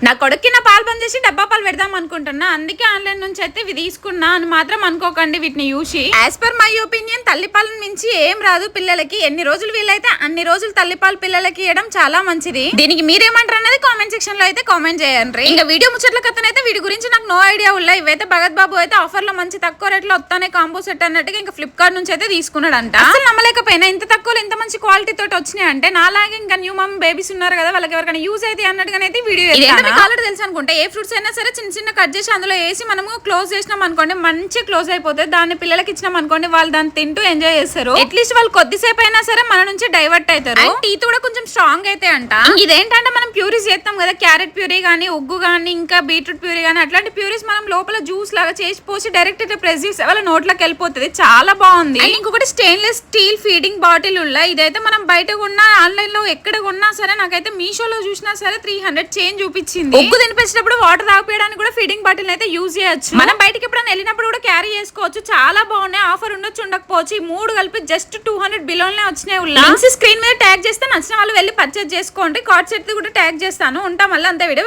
నా కొడుక్కి నా పాలు బంద్ చేసి డబ్బా పాలు పెడదాం అనుకుంటున్నా, అందుకే ఆన్లైన్ నుంచి అయితే ఇవి తీసుకున్నా అని మాత్రం అనుకోకండి. వీటిని చూసి యాజ్ పర్ మై ఒపీనియన్ తల్లిపాలను మించి ఏం రాదు పిల్లలకి. ఎన్ని రోజులు వీలైతే అన్ని రోజులు తల్లిపాలు పిల్లలకి ఇవ్వడం చాలా మంచిది. దీనికి మీరేమంటారు అన్నది కామెంట్ సెక్షన్ లో అయితే కామెంట్ చేయండి. ఇంకా వీడియో ముచ్చట్ల కథనైతే వీటి గురించి నాకు నో ఐడియా ఉల్లా. ఇవైతే భగత్ బాబు అయితే ఆఫర్ లో మంచి తక్కువ రేట్ లో వస్తానే కాంబో సెట్ అన్నట్టుగా ఇంకా ఫ్లిప్కార్ట్ నుంచి అయితే తీసుకున్నాడంట. అసలు నమ్మలేకపోయినా ఇంత తక్కువలో ఇంత మంచి క్వాలిటీ తోటి వచ్చినాయి అంటే. నాలాగే ఇంకా న్యూ మమ్ బేబీస్ ఉన్నారు కదా, వాళ్ళకి ఎవరికైనా యూజ్ అయితే అన్నట్టుగానైతే వీడియో ఆల్రెడీ తెలుసు అనుకుంటే. ఏ ఫ్రూట్స్ అయినా సరే చిన్న చిన్న కట్ చేసి అందులో వేసి మనము క్లోజ్ చేసినాం అనుకోండి, మంచిగా క్లోజ్ అయిపోతుంది. దాన్ని పిల్లలకి ఇచ్చినాం అనుకోండి, వాళ్ళు దాన్ని తింటూ ఎంజాయ్ చేస్తారు. అట్లీస్ట్ వాళ్ళు కొద్దిసేపు అయినా సరే మన నుంచి డైవర్ట్ అవుతారు. టీత్ కూడా కొంచెం స్ట్రాంగ్ అయితే అంట. ఇదేంటంటే మనం ప్యూరీస్ చేస్తాం కదా, క్యారెట్ ప్యూరీ గానీ, ఉగ్గు గానీ, ఇంకా బీట్రూట్ ప్యూరీ గానీ, అట్లాంటి ప్యూరీస్ మనం లోపల జ్యూస్ లాగా చేసి పోసి డైరెక్ట్ ఇట్లా ప్రెస్ చేసి వాళ్ళ నోట్లోకి వెళ్ళిపోతుంది. చాలా బాగుంది. ఇంకొకటి స్టెయిన్లెస్ స్టీల్ ఫీడింగ్ బాటిల్ ఉల్ల. ఇదైతే మనం బయట కొన్నా ఆన్లైన్ లో ఎక్కడ కొన్నా సరే, నాకైతే మీషోలో చూసినా సరే 300 చేంజ్ చూపించింది. ఉగ్గు తినిపించేటప్పుడు వాటర్ తాగిపోయడానికి కూడా ఫీడింగ్ బాటిల్ అయితే యూజ్ చేయొచ్చు. మనం బయటకి ఎప్పుడైనా వెళ్ళినప్పుడు కూడా క్యారీ చేసుకోవచ్చు. చాలా బాగున్నాయి. ఆఫర్ ఉండొచ్చు ఉండకపోవచ్చు. ఈ 3 కలిపి జస్ట్ 200 బిలోనే వచ్చినాయి. ఉల్లా స్క్రీన్ మీద ట్యాగ్ చేస్తే నచ్చిన వాళ్ళు వెళ్ళి పర్చేజ్ చేసుకోండి. కార్డ్ సెట్ కూడా ట్యాగ్ చేస్తాను. ఉంటాం మళ్ళీ అంతే వీడియో.